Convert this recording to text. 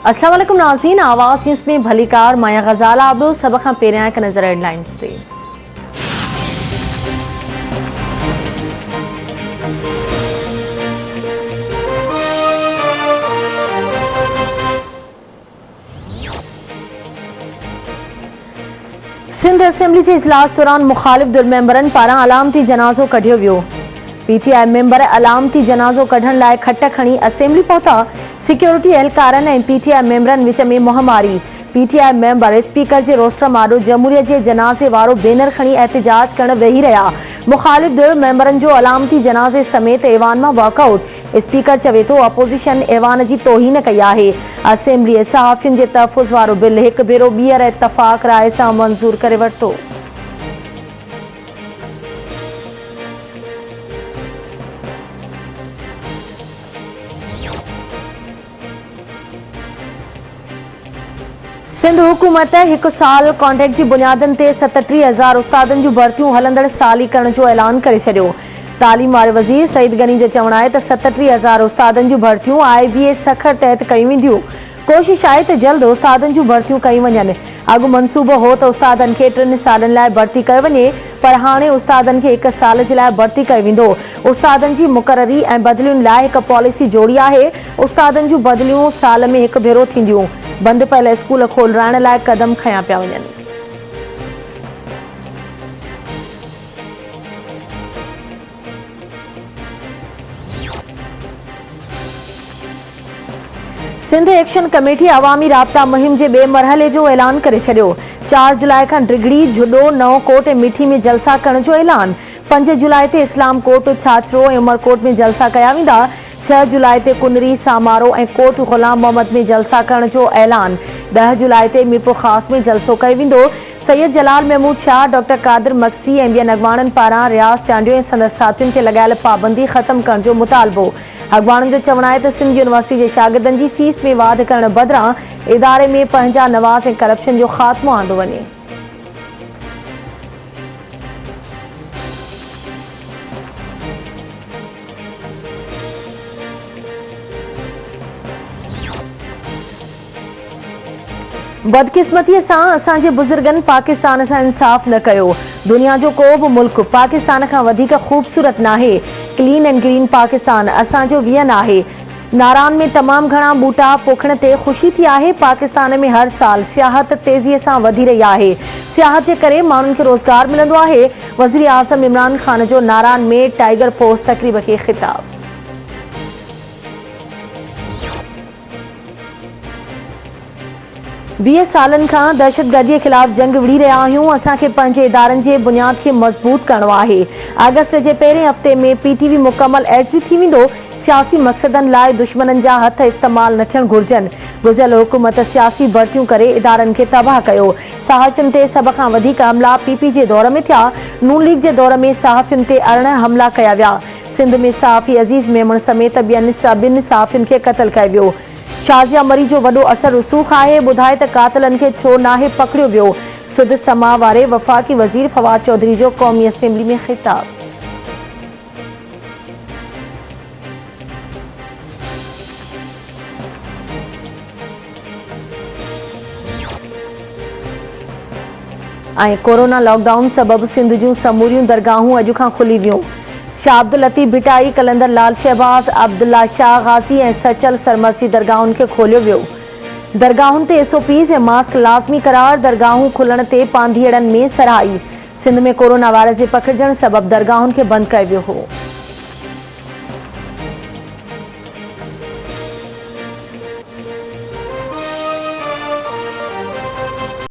अस्सलाम वालेकुम नाज़रीन, आवाज़ न्यूज़ में भलीकार माया गज़ाला आबो सब खां पहिरियां हिकु नज़र हेडलाइंस ते। सिंध असेंबली जे इजलास दौरान मुखालिफ दुल मेंबरनि पारां अलामती जनाज़ो कढियो वियो। पीटीआई मेंबर अलामती जनाज़ो कढण लाइ खट खणी असेंबली पहुता। सिक्योरिटी एहलकारनि ऐं पीटीआई मेंबरनि विच में मुंहमारी। पीटीआई मेंबर स्पीकर जे रोस्टर माॾो जमहूरियत जे जनाज़े वारो बैनर खणी एहतिजाज करण वेही रहिया। मुखालिफ दुल मेंबरनि जो अलामती जनाज़े समेत ऐवान मां वॉकआउट। स्पीकर चवे थो अपोज़िशन ऐवान जी तौहीन कई आहे। असेंबली सहाफ़ियुनि जे तहफ़ुज़ वारो बिल हिकु भेरो ॿीहर इत्तफ़ाक़ राय सां मंज़ूर करे वरितो। सिंध हुकूमत हिकु साल कॉन्ट्रैक्ट जी बुनियादनि ते 37,000 उस्तादनि जूं भर्तियूं हलंदड़ साली करण जो ऐलान करे छॾियो। तालीम वारे वज़ीर सईद गनी जो चवणु आहे त 37,000 उस्तादनि जूं भर्तियूं IBA सखर तहत कयूं वेंदियूं। कोशिश आहे त जल्द उस्तादनि जूं भर्तियूं कयूं वञनि। अॻु मंसूबो हो त उस्तादनि खे 3 सालनि लाइ भर्ती कयो वञे, पर हाणे उस्तादनि खे 1 साल जे लाइ भर्ती कयो वेंदो। उस्तादनि जी मुक़ररी ऐं बदिलियुनि लाइ हिकु पॉलिसी जोड़ी आहे। उस्तादनि जूं बदिलियूं साल में 1 भेरो थींदियूं। बंदि पयल स्कूल खोलाइण लाइ क़दम खयां पिया वञनि। सिंध एक्शन कमेटी अवामी राब्ता मुहिम जे ॿिए मरहले जो ऐलान करे छॾियो। 4 जुलाई खां ड्रिगड़ी, जुडो, नवकोट ऐं मिठी में जलसा करण जो ऐलान। 5 जुलाई ते इस्लाम कोट, छाछरो ऐं उमरकोट में जलसा कया वेंदा। 6 जुलाई ते कुनरी, सामारो ऐं कोट गुलाम मोहम्मद में जलसा करण जो ऐलान। 10 जुलाई ते मीरपुर ख़ास में जलसो कयो वेंदो। सैयद जलाल महमूद शाह, डॉक्टर कादिर मक्सी ऐं ॿियनि अॻवाननि पारां रियाज़ चांडियो ऐं संदसि साथियुनि ते लॻायल पाबंदी ख़त्म करण जो मुतालबो। अॻवाननि जो चवणु आहे त सिंध यूनिवर्सिटी जे शागिर्दनि जी फीस में वाध करण बदिरां इदारे में पंहिंजा नवाज़ ऐं करप्शन जो ख़ात्मो आंदो वञे। बदकिस्मतीअ सां असांजे बुज़ुर्गनि पाकिस्तान सां इंसाफ़ न कयो। दुनिया जो को बि मुल्क पाकिस्तान खां वधीक ख़ूबसूरत नाहे। क्लीन एंड ग्रीन पाकिस्तान असांजो वियन आहे। नारान में तमामु घणा ॿूटा पोखण ते ख़ुशी थी आहे। पाकिस्तान में हर साल सियाहत तेज़ीअ सां वधी रही आहे। सियाहत जे करे माण्हुनि खे रोज़गार मिलंदो आहे। वज़ीर आज़म इमरान ख़ान जो नारान में टाइगर फोर्स तक़रीब खे ख़िताब। वीह सालनि खां दहशतगर्दी जे ख़िलाफ़ जंग विड़ी रहिया आहियूं। असांखे पंहिंजे इदारनि जे बुनियाद खे मज़बूत करणो आहे। अगस्त जे पहिरें हफ़्ते में PTV मुकमल एच थी वेंदो। सियासी मक़सदनि लाइ दुश्मननि जा हथ इस्तेमाल न थियण घुर्जनि। गुज़िरियल हुकूमत सियासी भर्तियूं करे इदारनि खे तबाह कयो। सहाफ़ियुनि ते सभ खां वधीक हमला PP जे दौर में थिया। नून लीग जे दौर में सहाफ़ियुनि ते 18 हमला कया विया। सिंध में सहाफ़ी अज़ीज़ मेमण समेत ॿिनि सहाफ़ियुनि खे क़तल कयो वियो। शाज़िया मरी जो वॾो असर रसूख़ आहे। ॿुधाए त क़ातिलनि खे छो नाहे पकड़ियो वियो। सुद समा वारे वफ़ाक़ी वज़ीर फवाद चौधरी जो क़ौमी असेंबली में ख़िताब। ऐं कोरोना लॉकडाउन सबबि सिंध जूं समूरियूं दरगाहूं अॼु खां खुली वियूं। शाह अब्दुल लतीफ़ भिटाई, कलंदर लाल शहबाज़, अब्दुल्ला शाह गाज़ी ऐं सचल सरमसी दरगाहुनि खे खोलियो वियो। दरगाहुनि ते SOPs ऐं मास्क लाज़मी करार। दरगाहूं खुलण ते पांधीअड़नि में सराही। सिंध में कोरोना वायरस जे पखिड़िजण सबबि दरगाहुनि खे बंदि कयो वियो हो।